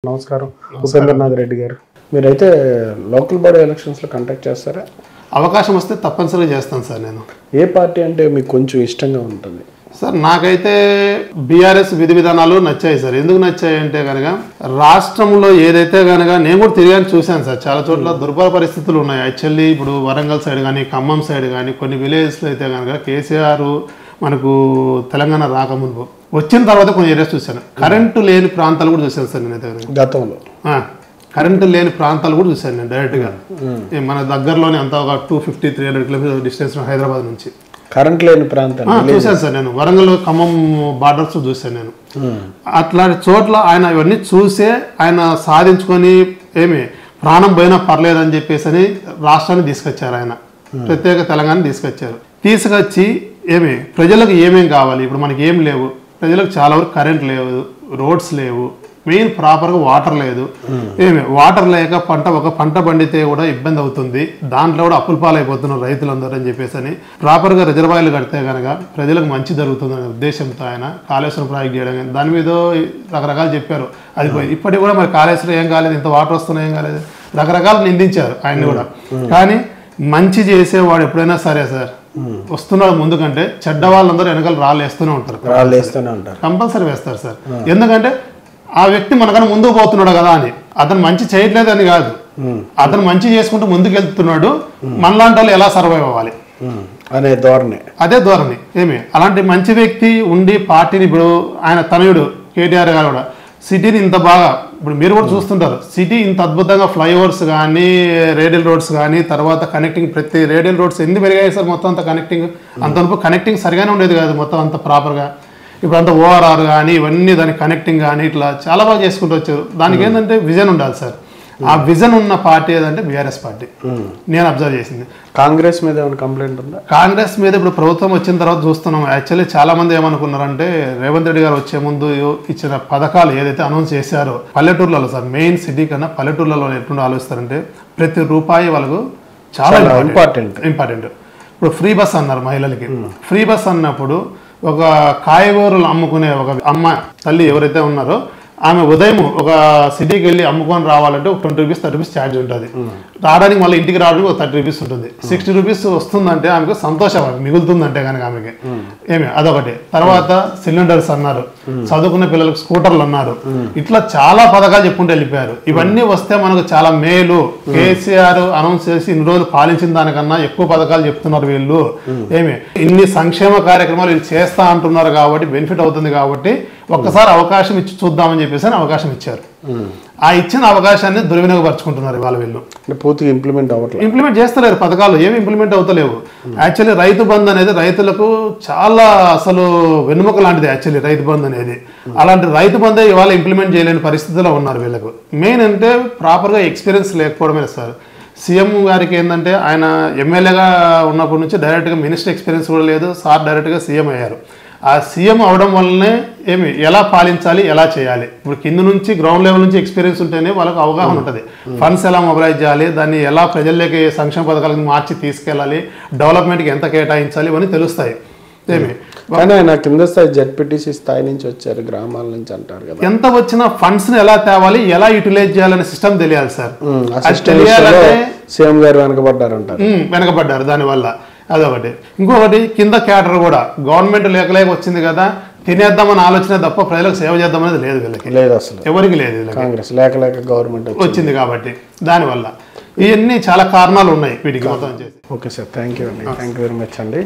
నమస్కారం ఉపేంద్రనాథ్ రెడ్డి గారు. మీరైతే లోకల్ బాడీ ఎలక్షన్స్లో కండక్ట్ చేస్తారా? అవకాశం వస్తే తప్పనిసరిగా చేస్తాను సార్. నేను ఏ పార్టీ అంటే మీకు కొంచెం ఇష్టంగా ఉంటుంది? సార్ నాకైతే బీఆర్ఎస్ విధి విధానాలు నచ్చాయి సార్. ఎందుకు నచ్చాయి అంటే కనుక రాష్ట్రంలో ఏదైతే కనుక నేను కూడా తిరిగాని చూశాను సార్. చాలా చోట్ల దుర్భర పరిస్థితులు ఉన్నాయి. యాక్చువల్లీ ఇప్పుడు వరంగల్ సైడ్ కానీ ఖమ్మం సైడ్ కానీ కొన్ని విలేజ్లో అయితే కనుక కేసీఆర్ మనకు తెలంగాణ రాకముందు వచ్చిన తర్వాత కొన్ని ఏరియాస్ చూశాను. కరెంటు లేని ప్రాంతాలు కూడా చూశాను సార్. నేనైతే గతంలో కరెంటు లేని ప్రాంతాలు కూడా చూశాను నేను డైరెక్ట్గా. మన దగ్గరలోనే అంతా ఒక 250-300 కిలోమీటర్ డిస్టెన్స్ హైదరాబాద్ నుంచి కరెంట్ లేని ప్రాంతాలు చూశాను సార్. నేను వరంగల్ ఖమ్మం బార్డర్స్ చూశాను నేను. అట్లాంటి చోట్ల ఆయన ఇవన్నీ చూసే ఆయన సాధించుకొని ప్రాణం పోయినా పర్లేదని చెప్పేసి రాష్ట్రాన్ని తీసుకొచ్చారు. ఆయన ప్రత్యేక తెలంగాణ తీసుకొచ్చి ప్రజలకు ఏమేం కావాలి, ఇప్పుడు మనకి ఏం లేవు, ప్రజలకు చాలా వరకు కరెంట్ లేవు, రోడ్స్ లేవు, మెయిన్ ప్రాపర్గా వాటర్ లేదు. వాటర్ లేక ఒక పంట పండితే కూడా ఇబ్బంది అవుతుంది, దాంట్లో కూడా అప్పుల పాలైపోతున్నారు రైతులందరూ అని చెప్పేసి ప్రాపర్గా రిజర్వాయర్లు కడితే కనుక ప్రజలకు మంచి జరుగుతుంది అనే ఉద్దేశంతో ఆయన కాళేశ్వరం ప్రాజెక్ట్ చేయడం కానీ దాని మీద రకరకాలు చెప్పారు. అది పోయి ఇప్పటికి కూడా మరి కాళేశ్వరం ఏం కాలేదు, ఇంత వాటర్ వస్తున్నాయి ఏం కాలేదు, రకరకాలు నిందించారు ఆయన్ని కూడా. కానీ మంచి చేసేవాడు ఎప్పుడైనా సరే సార్ వస్తున్నాడు ముందు కంటే చెడ్డ వాళ్ళందరూ వెనకాల రాళ్ళు వేస్తూనే ఉంటారు, కంపల్సరీ వేస్తారు సార్. ఎందుకంటే ఆ వ్యక్తి మనకన్నా ముందుకు పోతున్నాడు కదా అని, అతను మంచి చేయట్లేదు అని కాదు, అతను మంచి చేసుకుంటూ ముందుకు వెళ్తున్నాడు, మనలాంటి వాళ్ళు ఎలా సర్వైవ్ అవ్వాలి అదే ధోరణి. అలాంటి మంచి వ్యక్తి ఉండి పార్టీని ఇప్పుడు ఆయన తనయుడు కేటీఆర్ గారు కూడా సిటీని ఇంత బాగా ఇప్పుడు మీరు కూడా చూస్తుంటారు, సిటీ ఇంత అద్భుతంగా ఫ్లైఓవర్స్ కానీ రేడియల్ రోడ్స్ కానీ తర్వాత కనెక్టింగ్ ప్రతి రేడియల్ రోడ్స్ ఎన్ని పెరిగాయి సార్. మొత్తం అంత కనెక్టింగ్ సరిగానే ఉండేది కాదు మొత్తం అంత ప్రాపర్గా. ఇప్పుడు అంతా ఓఆర్ఆర్ కానీ ఇవన్నీ దాని కనెక్టింగ్ కానీ ఇట్లా చాలా బాగా చేసుకుంటూ వచ్చారు. దానికి ఏంటంటే విజన్ ఉండాలి సార్. ఆ విజన్ ఉన్న పార్టీ ఏదంటే బీఆర్ఎస్ పార్టీ. నేను అబ్జర్వ్ చేసింది. కాంగ్రెస్ మీద ఏమైనా కంప్లైంట్ ఉందా? కాంగ్రెస్ మీద ఇప్పుడు ప్రభుత్వం వచ్చిన తర్వాత చూస్తున్నాం. యాక్చువల్లీ చాలా మంది ఏమనుకున్నారంటే రేవంత్ రెడ్డి గారు వచ్చే ముందు ఇచ్చిన పథకాలు ఏదైతే అనౌన్స్ చేశారో పల్లెటూర్లలో సార్, మెయిన్ సిటీ కన్నా పల్లెటూర్లలో ఎట్లా ఆలోచిస్తారంటే ప్రతి రూపాయి వాళ్ళకు చాలా ఇంపార్టెంట్. ఇప్పుడు ఫ్రీ బస్ అన్నారు మహిళలకి. ఫ్రీ బస్ అన్నప్పుడు ఒక కాయగూరలు అమ్ముకునే ఒక అమ్మ తల్లి ఎవరైతే ఉన్నారో ఆమె ఉదయం ఒక సిటీకి వెళ్ళి అమ్ముకొని రావాలంటే ఒక 20 రూపీస్ 30 రూపీస్ ఛార్జ్ ఉంటుంది. రావడానికి మళ్ళీ ఇంటికి రావడానికి ఒక 30 రూపీస్ ఉంటుంది. 60 రూపీస్ వస్తుందంటే ఆమెకు సంతోషం మిగులుతుందంటే కనుక ఆమెకి అదొకటి. తర్వాత సిలిండర్స్ అన్నారు, చదువుకున్న పిల్లలకు స్కూటర్లు అన్నారు, ఇట్లా చాలా పథకాలు చెప్పుకుంటూ వెళ్ళిపోయారు. ఇవన్నీ వస్తే మనకు చాలా మేలు. కేసీఆర్ అనౌన్స్ చేసి ఇన్ని రోజులు పాలించిన దానికన్నా ఎక్కువ పథకాలు చెప్తున్నారు వీళ్ళు. ఇన్ని సంక్షేమ కార్యక్రమాలు వీళ్ళు చేస్తా అంటున్నారు కాబట్టి బెనిఫిట్ అవుతుంది కాబట్టి ఒక్కసారి అవకాశం ఇచ్చి చూద్దామని చెప్పేసి అవకాశం ఇచ్చారు. ఆ ఇచ్చిన అవకాశాన్ని దుర్వినియోగపరుచుకుంటున్నారు ఇవాళ వీళ్ళు. పూర్తిగా ఇంప్లిమెంట్ చేస్తలేరు, పథకాలు ఏమి ఇంప్లిమెంట్ అవుతలేవు. యాక్చువల్లీ రైతు బంధు అనేది రైతులకు చాలా అసలు వెన్నుముక లాంటిది. యాక్చువల్లీ రైతు బంధు అనేది అలాంటి రైతు బంధు ఇవాళ ఇంప్లిమెంట్ చేయలేని పరిస్థితిలో ఉన్నారు వీళ్ళకు. మెయిన్ అంటే ప్రాపర్గా ఎక్స్పీరియన్స్ లేకపోవడమే సార్. సీఎం గారికి ఏంటంటే ఆయన ఎమ్మెల్యేగా ఉన్నప్పటి నుంచి డైరెక్ట్గా మినిస్టర్ ఎక్స్పీరియన్స్ కూడా లేదు. సార్ డైరెక్ట్గా సీఎం అయ్యారు. ఆ సీఎం అవడం వల్లనే ఎలా పాలించాలి, ఎలా చేయాలి, ఇప్పుడు కింద నుంచి గ్రౌండ్ లెవెల్ నుంచి ఎక్స్పీరియన్స్ ఉంటేనే వాళ్ళకు అవగాహన ఉంటుంది. ఫండ్స్ ఎలా మొబిలైజ్ చేయాలి, దాన్ని ఎలా ప్రజల్లోకి సంక్షేమ పథకాలకు మార్చి తీసుకెళ్ళాలి, డెవలప్మెంట్కి ఎంత కేటాయించాలి, ఇవన్నీ తెలుస్తాయి. కానీ ఆయన కింద స్థాయి జెడ్పీటీసీ స్థాయి నుంచి వచ్చారు, గ్రామాల నుంచి అంటారు కదా. ఎంత వచ్చినా ఫండ్స్ ని ఎలా తేవాలి, ఎలా యూటిలైజ్ చేయాలనే సిస్టమ్ తెలియాలి సార్. సీఎం గారు వెనకబడ్డారు దానివల్ల. అదొకటి. ఇంకొకటి కింద క్యాడర్ కూడా గవర్నమెంట్ లేక వచ్చింది కదా, తినేద్దామని ఆలోచన తప్ప ప్రజలకు సేవ చేద్దామనేది లేదు వీళ్ళకి, లేదు అసలు ఎవరికి లేదు. కాంగ్రెస్ లేక గవర్నమెంట్ వచ్చింది కాబట్టి దానివల్ల ఇవన్నీ చాలా కారణాలు ఉన్నాయి వీటికి మొత్తం చేసి. Okay sir, thank you very much అండి.